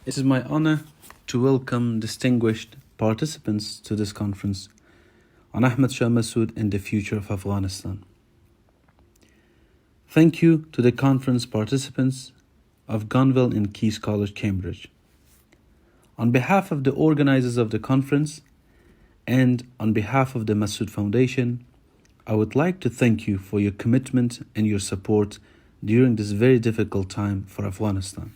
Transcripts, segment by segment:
It is my honor to welcome distinguished participants to this conference on Ahmad Massoud and the future of Afghanistan. Thank you to the conference participants of Gonville and Keyes College, Cambridge. On behalf of the organizers of the conference and on behalf of the Massoud Foundation, I would like to thank you for your commitment and your support during this very difficult time for Afghanistan.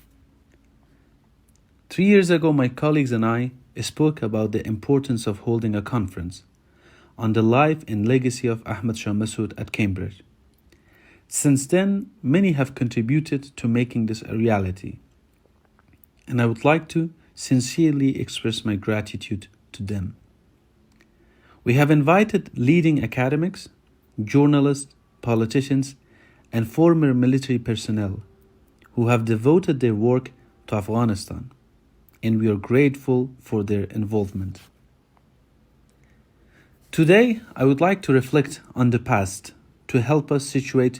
3 years ago, my colleagues and I spoke about the importance of holding a conference on the life and legacy of Ahmad Massoud at Cambridge. Since then, many have contributed to making this a reality, and I would like to sincerely express my gratitude to them. We have invited leading academics, journalists, politicians, and former military personnel who have devoted their work to Afghanistan, and we are grateful for their involvement. Today, I would like to reflect on the past to help us situate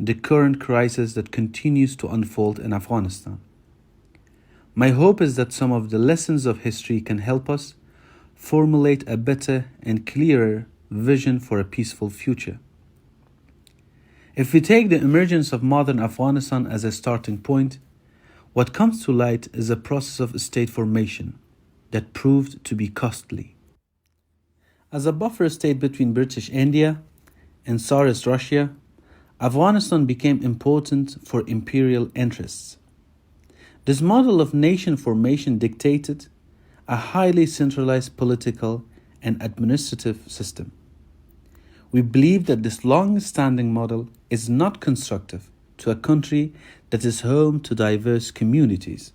the current crisis that continues to unfold in Afghanistan. My hope is that some of the lessons of history can help us formulate a better and clearer vision for a peaceful future. If we take the emergence of modern Afghanistan as a starting point, what comes to light is a process of state formation that proved to be costly. As a buffer state between British India and Tsarist Russia, Afghanistan became important for imperial interests. This model of nation formation dictated a highly centralized political and administrative system. We believe that this long-standing model is not constructive to a country that is home to diverse communities,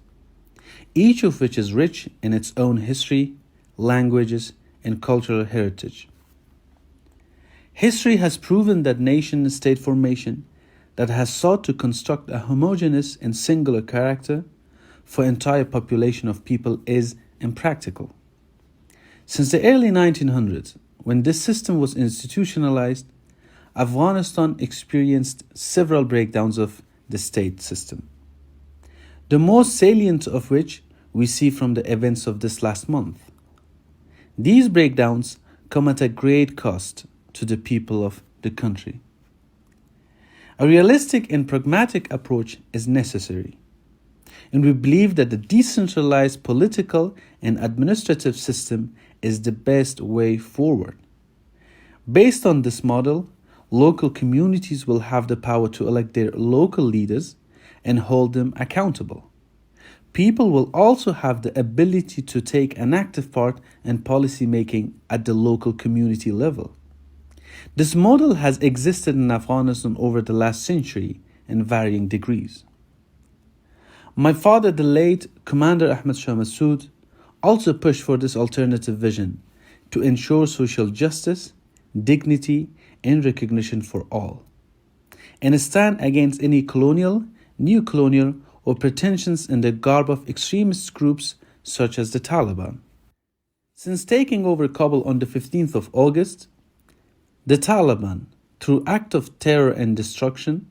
each of which is rich in its own history, languages, and cultural heritage. History has proven that nation-state formation that has sought to construct a homogeneous and singular character for entire population of people is impractical. Since the early 1900s, when this system was institutionalized, Afghanistan experienced several breakdowns of the state system, the most salient of which we see from the events of this last month. These breakdowns come at a great cost to the people of the country. A realistic and pragmatic approach is necessary, and we believe that the decentralized political and administrative system is the best way forward. Based on this model, local communities will have the power to elect their local leaders and hold them accountable. People will also have the ability to take an active part in policy making at the local community level. This model has existed in Afghanistan over the last century in varying degrees. My father, the late Commander Ahmad Massoud, also pushed for this alternative vision to ensure social justice, dignity, and recognition for all, and stand against any colonial, neo-colonial, or pretensions in the garb of extremist groups such as the Taliban. Since taking over Kabul on the 15th of August, the Taliban, through acts of terror and destruction,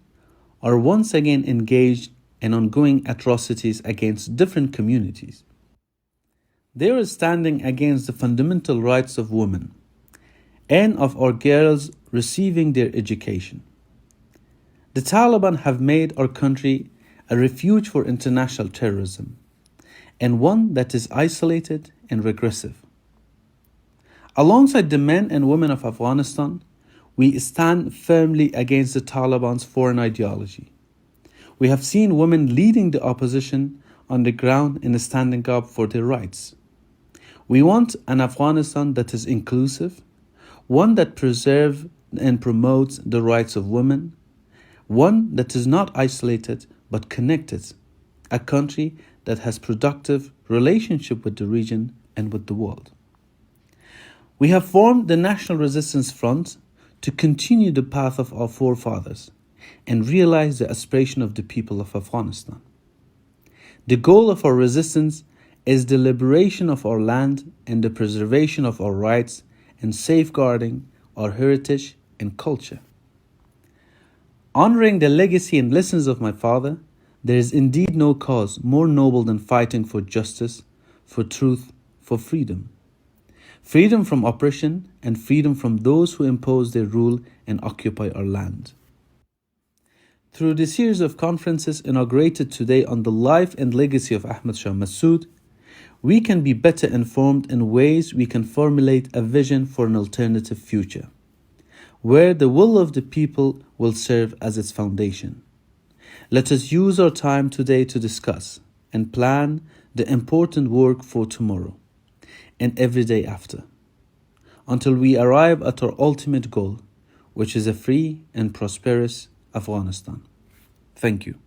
are once again engaged in ongoing atrocities against different communities. They are standing against the fundamental rights of women and of our girls receiving their education. The Taliban have made our country a refuge for international terrorism, and one that is isolated and regressive. Alongside the men and women of Afghanistan, we stand firmly against the Taliban's foreign ideology. We have seen women leading the opposition on the ground in standing up for their rights. We want an Afghanistan that is inclusive, one that preserves and promotes the rights of women, one that is not isolated but connected, a country that has productive relationship with the region and with the world. We have formed the National Resistance Front to continue the path of our forefathers and realize the aspiration of the people of Afghanistan. The goal of our resistance is the liberation of our land and the preservation of our rights and safeguarding our heritage and culture. Honoring the legacy and lessons of my father, There is indeed no cause more noble than fighting for justice, for truth, for freedom. Freedom from oppression and freedom from those who impose their rule and occupy our land. Through the series of conferences inaugurated today on the life and legacy of Ahmad Shah Massoud, we can be better informed in ways we can formulate a vision for an alternative future, where the will of the people will serve as its foundation. Let us use our time today to discuss and plan the important work for tomorrow and every day after, until we arrive at our ultimate goal, which is a free and prosperous Afghanistan. Thank you.